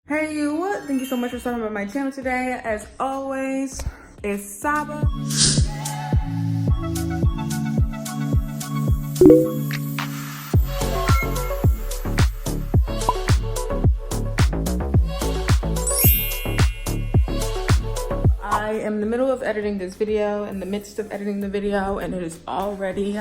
Hey you, what? Thank you so much for stopping by my channel today. As always, it's Saba. I am in the middle of editing this video, in the midst of editing the video, and it is already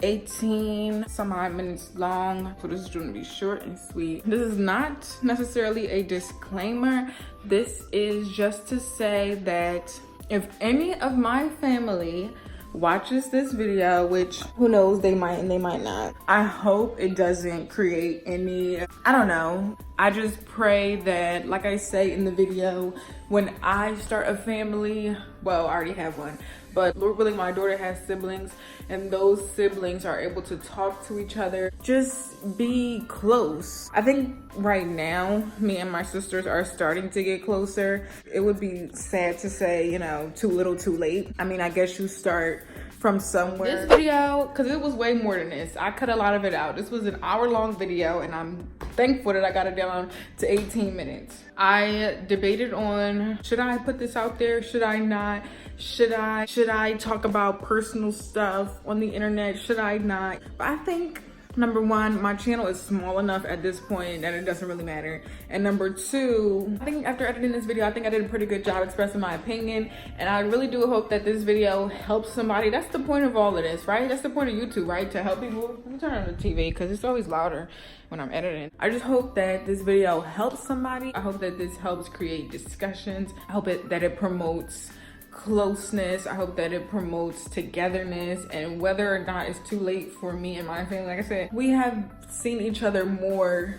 18 some odd minutes long, so this is going to be short and sweet. This is not necessarily a disclaimer. This is just to say that if any of my family watches this video, which who knows, they might and they might not, I hope it doesn't create any, I don't know. I just pray that, like I say in the video, when I start a family, well, I already have one, but Lord willing, my daughter has siblings, and those siblings are able to talk to each other, just be close. I think right now, me and my sisters are starting to get closer. It would be sad to say, you know, too little too late. I mean, I guess you start from somewhere. This video, because it was way more than this. I cut a lot of it out. This was an hour-long video, and I'm thankful that I got it down to 18 minutes. I debated on, should I put this out there? Should I not? Should I talk about personal stuff on the internet? Should I not? But I think, number one, my channel is small enough at this point that it doesn't really matter. And number two, I think after editing this video, I think I did a pretty good job expressing my opinion. And I really do hope that this video helps somebody. That's the point of all of this, right? That's the point of YouTube, right? To help people. Let me turn on the TV because it's always louder when I'm editing. I just hope that this video helps somebody. I hope that this helps create discussions. I hope that it promotes closeness. I hope that it promotes togetherness, and whether or not it's too late for me and my family, like I said, we have seen each other more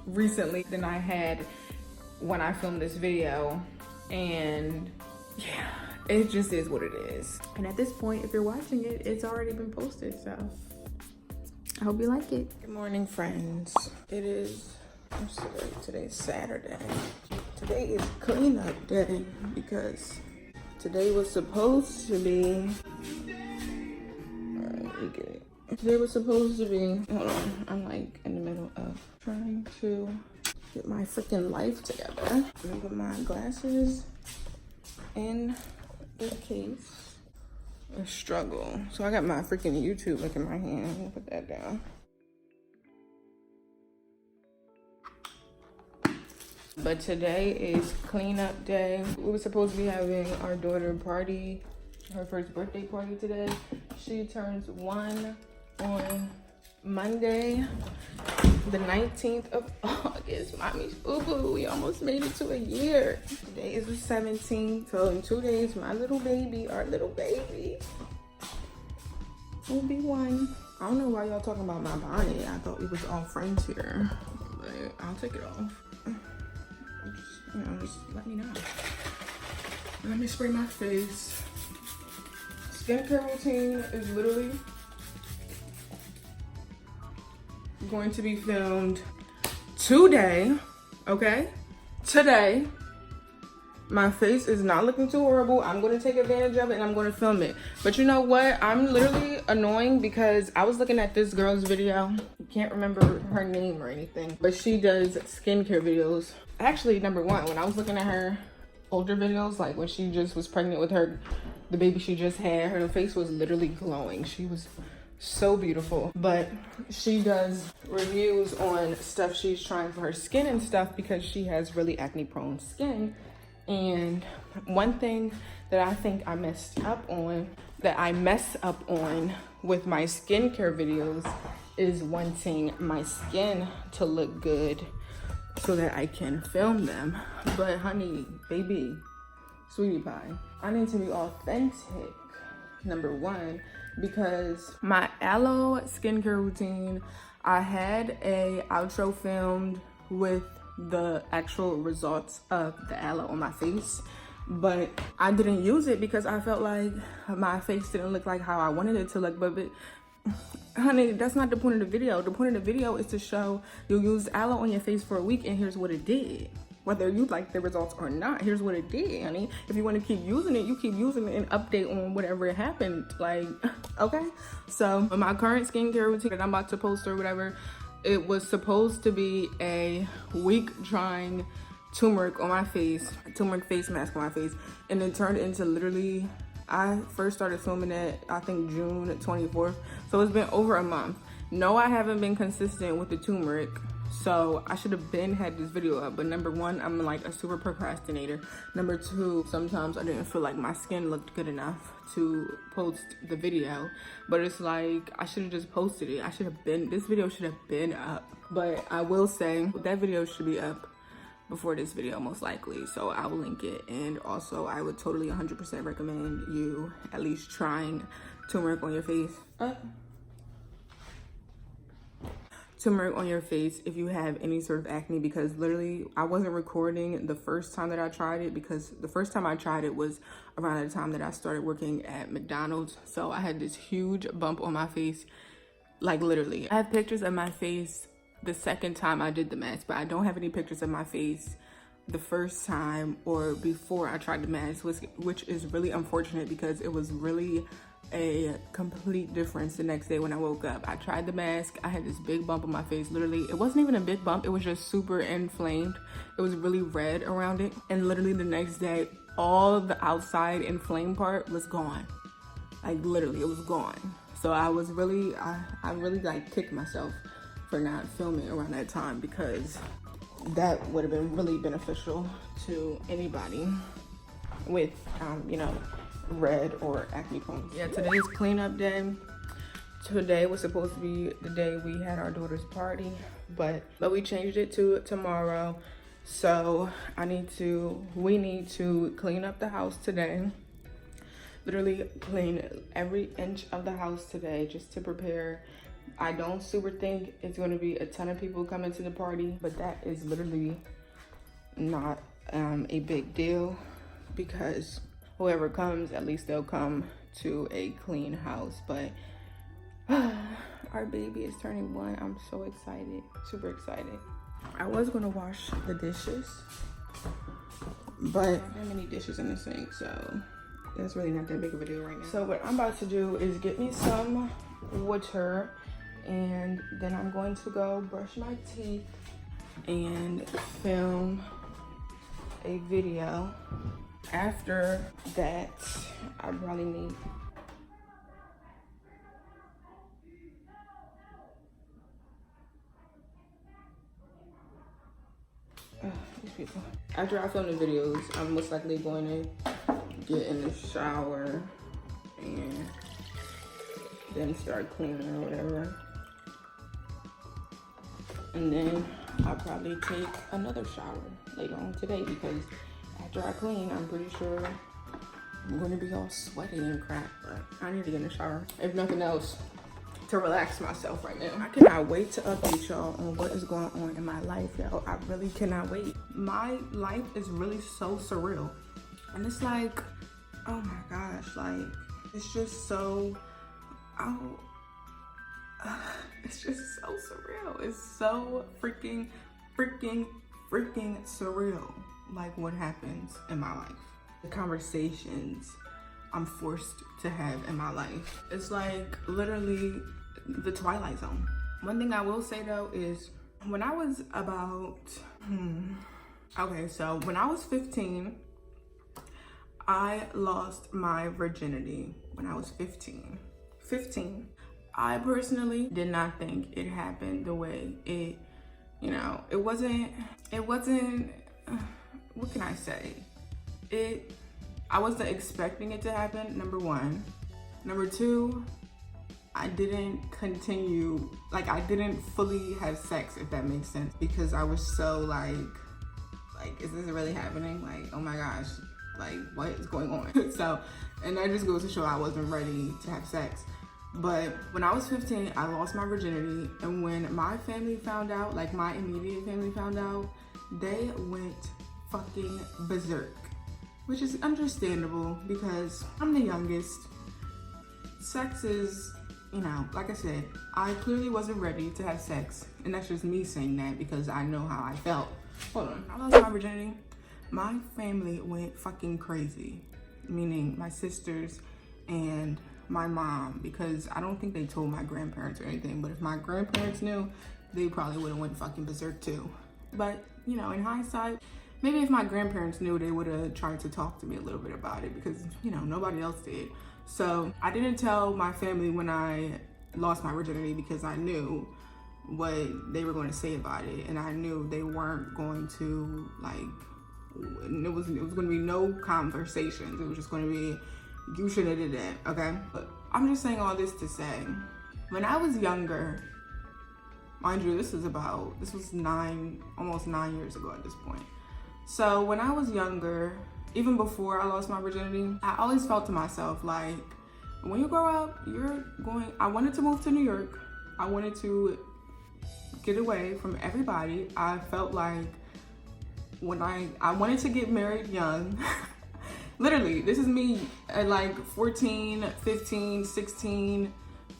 recently than I had when I filmed this video, and yeah, it just is what it is. And at this point, if you're watching it, it's already been posted, so I hope you like it. Good morning, friends. It is, what's today? Today's Saturday. Today is cleanup day because today was supposed to be, alright, we get it. Today was supposed to be, hold on, I'm like in the middle of trying to get my freaking life together. I'm gonna put my glasses in the case. A struggle. So I got my freaking YouTube like in my hand. I'm gonna put that down. But today is cleanup day. We were supposed to be having our daughter party, her first birthday party today. She turns 1 on Monday, the 19th of August. Mommy's boo-boo, we almost made it to a year. Today is the 17th, so in 2 days, my little baby, our little baby, will be 1. I don't know why y'all talking about my bonnet. I thought we was all friends here, but I'll take it off. You know, just let me know. Let me spray my face. Skincare routine is literally going to be filmed today, okay? Today. My face is not looking too horrible. I'm going to take advantage of it and I'm going to film it. But you know what? I'm literally annoying because I was looking at this girl's video. I can't remember her name or anything, but she does skincare videos. Actually, number one, when I was looking at her older videos, like when she just was pregnant with the baby she just had, her face was literally glowing. She was so beautiful. But she does reviews on stuff she's trying for her skin and stuff because she has really acne prone skin. And one thing that I think I mess up on with my skincare videos is wanting my skin to look good so that I can film them. But honey, baby, sweetie pie, I need to be authentic, number one, because my aloe skincare routine, I had a outro filmed with the actual results of the aloe on my face, but I didn't use it because I felt like my face didn't look like how I wanted it to look. But honey, that's not the point of the video. The point of the video is to show you use aloe on your face for a week and here's what it did. Whether you like the results or not, here's what it did, honey. If you want to keep using it, you keep using it and update on whatever happened. Like, okay? So my current skincare routine that I'm about to post or whatever, it was supposed to be a week trying turmeric on my face, turmeric face mask on my face, and it turned into literally, I first started filming it, I think June 24th. So it's been over a month. No, I haven't been consistent with the turmeric. So I should have had this video up, but number one, I'm like a super procrastinator. Number two, sometimes I didn't feel like my skin looked good enough to post the video, but it's like, I should have just posted it. This video should have been up, but I will say that video should be up before this video, most likely. So I will link it. And also I would totally 100% recommend you at least trying turmeric on your face. Turmeric on your face if you have any sort of acne, because literally I wasn't recording the first time that I tried it, because the first time I tried it was around the time that I started working at McDonald's. So I had this huge bump on my face, like literally. I have pictures of my face the second time I did the mask, but I don't have any pictures of my face the first time or before I tried the mask, which is really unfortunate, because it was really a complete difference the next day when I woke up. I tried the mask, I had this big bump on my face. Literally, it wasn't even a big bump, it was just super inflamed. It was really red around it, and literally the next day all the outside inflamed part was gone. Like literally it was gone. So I was really, I really like kicked myself for not filming around that time, because that would have been really beneficial to anybody with you know, red or acne prone. Yeah, today's cleanup day. Today was supposed to be the day we had our daughter's party, but we changed it to tomorrow. So we need to clean up the house today. Literally clean every inch of the house today, just to prepare. I don't super think it's going to be a ton of people coming to the party, but that is literally not a big deal, because whoever comes, at least they'll come to a clean house. But our baby is turning 1. I'm so excited, super excited. I was gonna wash the dishes, but I don't have many dishes in the sink, so that's really not that big of a deal right now. So what I'm about to do is get me some water, and then I'm going to go brush my teeth and film a video. After that, I probably need these people. After I film the videos, I'm most likely going to get in the shower and then start cleaning or whatever. And then I'll probably take another shower later on today, because after I clean, I'm pretty sure I'm going to be all sweaty and crap, but I need to get in the shower, if nothing else, to relax myself right now. I cannot wait to update y'all on what is going on in my life, yo. I really cannot wait. My life is really so surreal. And it's like, oh my gosh, like, it's just so, it's just so surreal. It's so freaking surreal. Like what happens in my life, the conversations I'm forced to have in my life. It's like literally the Twilight Zone. One thing I will say though is, when I was about, okay, so when I was 15, I lost my virginity when I was 15. I personally did not think it happened the way it, you know, it wasn't, what can I say? I wasn't expecting it to happen, number one. Number two, I didn't continue, like I didn't fully have sex, if that makes sense, because I was so like, is this really happening? Like, oh my gosh, like what is going on? So, and that just goes to show I wasn't ready to have sex. But when I was 15, I lost my virginity, and when my family found out, like my immediate family found out, they went fucking berserk, which is understandable because I'm the youngest. Sex is, you know, like I said, I clearly wasn't ready to have sex, and that's just me saying that because I know how I felt. Hold on, I lost my virginity. My family went fucking crazy, meaning my sisters and my mom, because I don't think they told my grandparents or anything, but if my grandparents knew, they probably would have went fucking berserk too. But, you know, in hindsight, maybe if my grandparents knew, they would have tried to talk to me a little bit about it, because, you know, nobody else did. So I didn't tell my family when I lost my virginity, because I knew what they were going to say about it, and I knew they weren't going to, like, it was going to be no conversations. It was just going to be, you should have did that, okay? But I'm just saying all this to say, when I was younger, mind you, this was almost 9 years ago at this point. So when I was younger, even before I lost my virginity, I always felt to myself, like, when you grow up, I wanted to move to New York. I wanted to get away from everybody. I felt like when I wanted to get married young. Literally, this is me at like 14, 15, 16,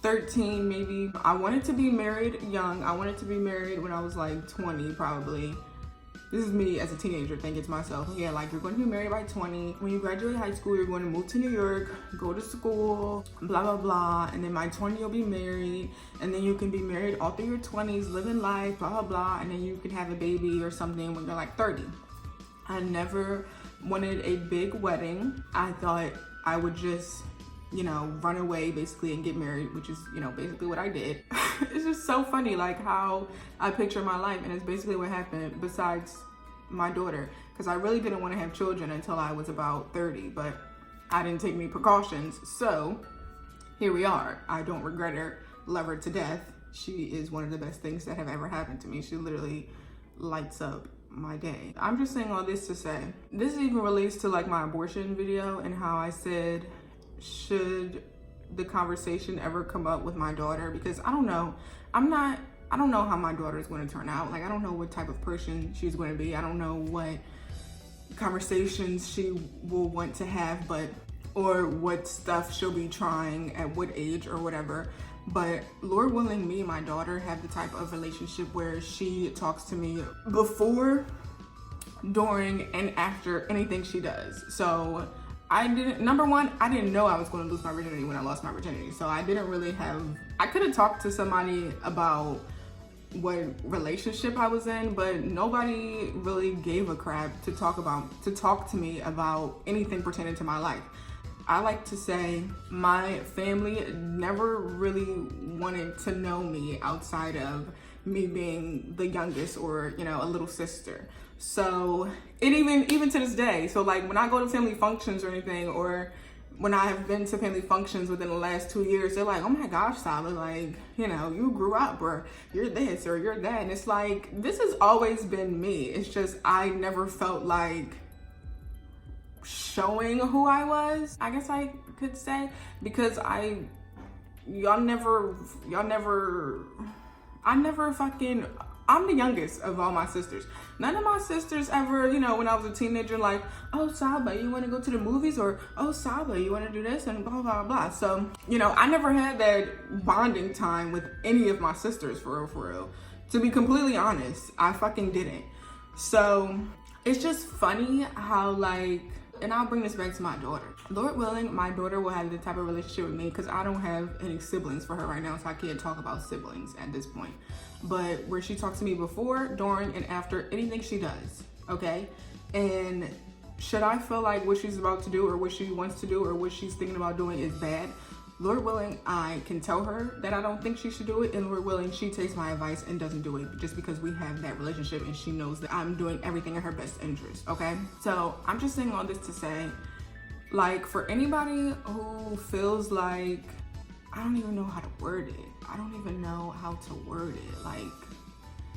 13 maybe. I wanted to be married young. I wanted to be married when I was like 20 probably. This is me as a teenager thinking to myself, yeah, like, you're going to be married by 20. When you graduate high school, you're going to move to New York, go to school, blah, blah, blah. And then by 20, you'll be married. And then you can be married all through your 20s, living life, blah, blah, blah. And then you can have a baby or something when you're like 30. I never wanted a big wedding. I thought I would just, you know, run away basically and get married, which is, you know, basically what I did. It's just so funny, like, how I picture my life, and it's basically what happened besides my daughter, because I really didn't want to have children until I was about 30, but I didn't take any precautions, so here we are. I don't regret her, love her to death. She is one of the best things that have ever happened to me. She literally lights up my day. I'm just saying all this to say, this even relates to like my abortion video and how I said, should the conversation ever come up with my daughter? Because I don't know. I don't know how my daughter is going to turn out. Like, I don't know what type of person she's going to be. I don't know what conversations she will want to have, or what stuff she'll be trying at what age or whatever. But Lord willing, me and my daughter have the type of relationship where she talks to me before, during, and after anything she does. So number one, I didn't know I was going to lose my virginity when I lost my virginity. So I didn't really I could have talked to somebody about what relationship I was in, but nobody really gave a crap to talk to me about anything pertaining to my life. I like to say my family never really wanted to know me outside of me being the youngest or, you know, a little sister. So it even to this day, so like when I go to family functions or anything, or when I have been to family functions within the last 2 years, they're like, oh my gosh, Saba, like, you know, you grew up, or you're this or you're that. And it's like, this has always been me. It's just I never felt like showing who I was, I guess I could say, because I'm the youngest of all my sisters. None of my sisters ever, you know, when I was a teenager, like, oh, Saba, you want to go to the movies? Or, oh, Saba, you want to do this? And blah, blah, blah. So, you know, I never had that bonding time with any of my sisters, for real. To be completely honest, I fucking didn't. So, it's just funny how, like, and I'll bring this back to my daughter. Lord willing, my daughter will have the type of relationship with me, because I don't have any siblings for her right now, so I can't talk about siblings at this point. But where she talks to me before, during, and after anything she does, okay? And should I feel like what she's about to do, or what she wants to do, or what she's thinking about doing is bad, Lord willing, I can tell her that I don't think she should do it, and Lord willing, she takes my advice and doesn't do it, just because we have that relationship and she knows that I'm doing everything in her best interest, okay? So I'm just saying all this to say, like, for anybody who feels like, I don't even know how to word it. I don't even know how to word it, like,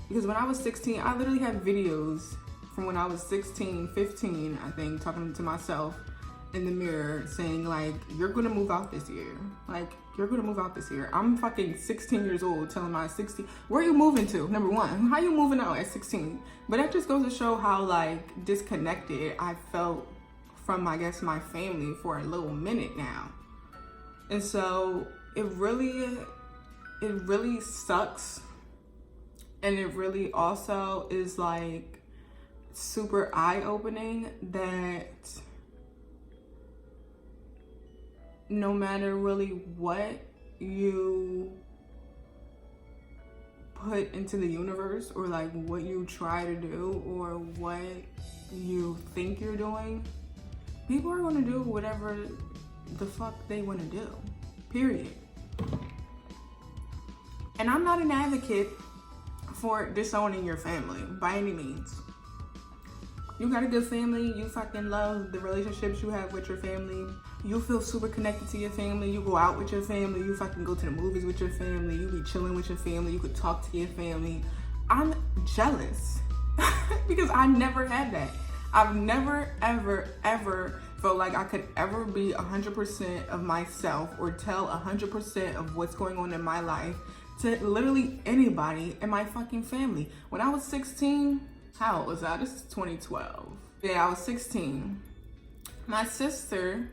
because when I was 16, I literally had videos from when I was 16, 15, I think, talking to myself in the mirror saying, like, you're gonna move out this year. Like, you're gonna move out this year. I'm fucking 16 years old telling my 16, where are you moving to? Number one, how you moving out at 16? But that just goes to show how, like, disconnected I felt from, I guess, my family for a little minute now. And so it really sucks. And it really also is, like, super eye-opening that no matter really what you put into the universe, or like what you try to do, or what you think you're doing, people are gonna do whatever the fuck they wanna do, period. And I'm not an advocate for disowning your family by any means. You got a good family, you fucking love the relationships you have with your family. You feel super connected to your family, you go out with your family, you fucking go to the movies with your family, you be chilling with your family, you could talk to your family. I'm jealous because I never had that. I've never, ever felt like I could ever be 100% of myself or tell 100% of what's going on in my life to literally anybody in my fucking family. When I was 16, how old was I? This is 2012. Yeah, I was 16. My sister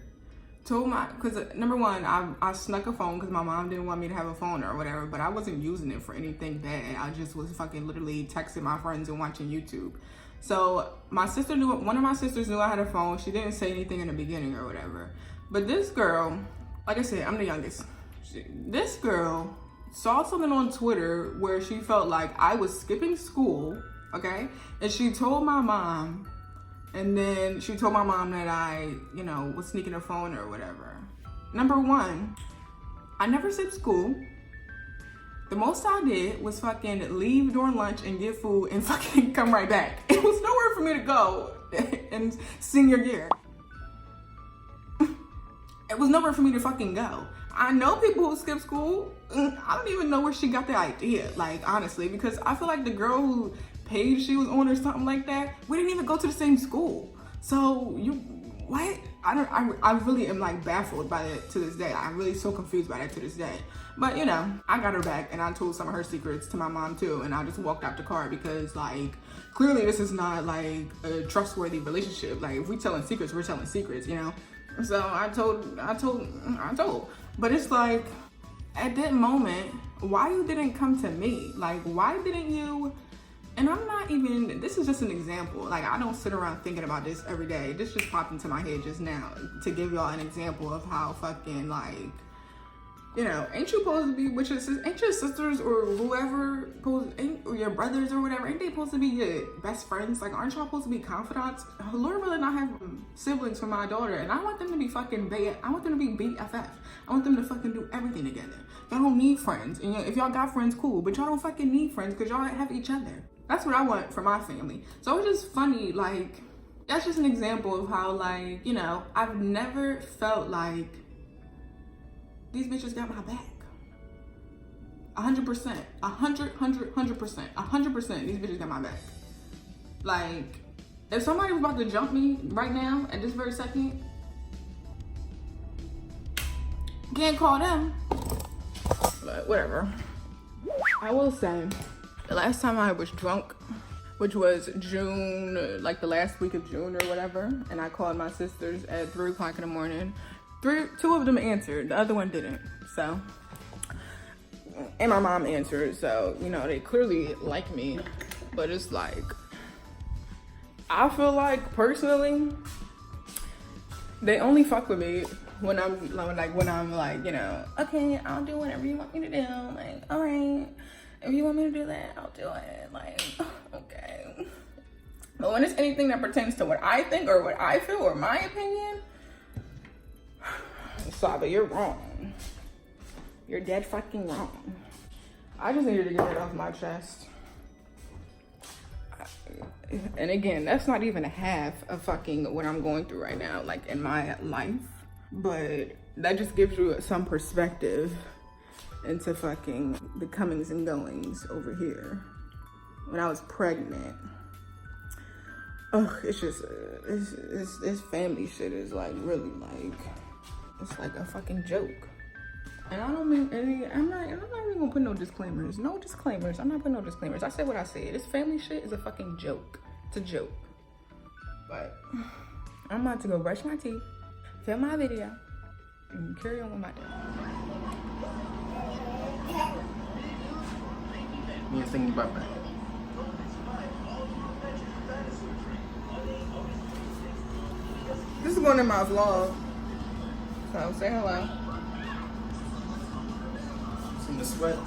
told because number one, I snuck a phone because my mom didn't want me to have a phone or whatever, but I wasn't using it for anything bad. I just was fucking literally texting my friends and watching YouTube. So my sister knew, one of my sisters knew I had a phone. She didn't say anything in the beginning or whatever. But this girl, like I said, I'm the youngest. This girl saw something on Twitter where she felt like I was skipping school, okay? And she told my mom, and then she told my mom that I, you know, was sneaking a phone or whatever. Number one, I never skipped school. The most I did was fucking leave during lunch and get food and fucking come right back. It was nowhere for me to go in senior year. It was nowhere for me to fucking go. I know people who skip school. I don't even know where she got the idea, like, honestly, because I feel like the girl who page she was on or something like that, we didn't even go to the same school. So you, what? I really am like baffled by it to this day. I'm really so confused by it to this day. But you know, I got her back and I told some of her secrets to my mom too, and I just walked out the car because like, clearly this is not like a trustworthy relationship. Like if we telling secrets, we're telling secrets, you know? So I told. But it's like, at that moment, why you didn't come to me? Like, why didn't you? And I'm not even, this is just an example. Like, I don't sit around thinking about this every day. This just popped into my head just now to give y'all an example of how fucking, like, you know, ain't you supposed to be with your sisters, ain't your sisters or whoever, or your brothers or whatever, ain't they supposed to be your best friends? Like, aren't y'all supposed to be confidants? Lord willing, I have siblings for my daughter, and I want them to be fucking, I want them to be BFF. I want them to fucking do everything together. Y'all don't need friends. And if y'all got friends, cool, but y'all don't fucking need friends because y'all have each other. That's what I want for my family. So it's just funny, like, that's just an example of how, like, you know, I've never felt like these bitches got my back. 100%, 100%, these bitches got my back. Like, if somebody was about to jump me right now at this very second, can't call them, but whatever. I will say, the last time I was drunk, which was June, like the last week of June or whatever, and I called my sisters at 3 o'clock in the morning. Two of them answered, the other one didn't, so. And my mom answered, so, you know, they clearly like me, but it's like, I feel like, personally, they only fuck with me when I'm like, you know, okay, I'll do whatever you want me to do, like, all right. If you want me to do that, I'll do it. Like, okay. But when it's anything that pertains to what I think or what I feel or my opinion, Saba, you're wrong. You're dead fucking wrong. I just needed to get it off my chest. And again, that's not even a half of fucking what I'm going through right now, like in my life. But that just gives you some perspective into fucking the comings and goings over here. When I was pregnant, ugh, it's just, this family shit is like really like, it's like a fucking joke. And I don't mean any, I'm not even gonna put no disclaimers. No disclaimers, I'm not putting no disclaimers. I said what I said. This family shit is a fucking joke. It's a joke. But I'm about to go brush my teeth, film my video, and carry on with my day. Me singing about that. This is going in my vlog. So say hello. It's in the sweat.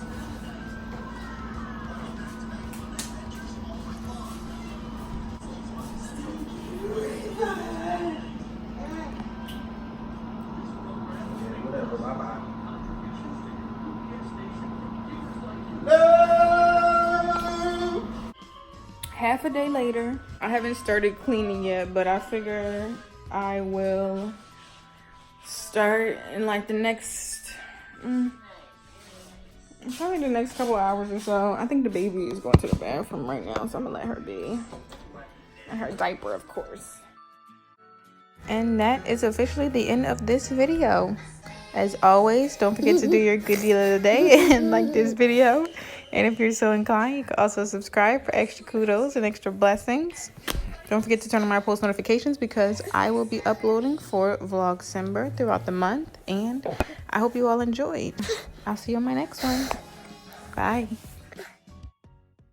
half a day later. I haven't started cleaning yet, but I figure I will start in like the next, probably the next couple hours or so. I think the baby is going to the bathroom right now, so I'm gonna let her be. And her diaper, of course. And that is officially the end of this video. As always, don't forget to do your good deal of the day and like this video. And if you're so inclined, you can also subscribe for extra kudos and extra blessings. Don't forget to turn on my post notifications because I will be uploading for VLOGCEMBER throughout the month. And I hope you all enjoyed. I'll see you on my next one. Bye.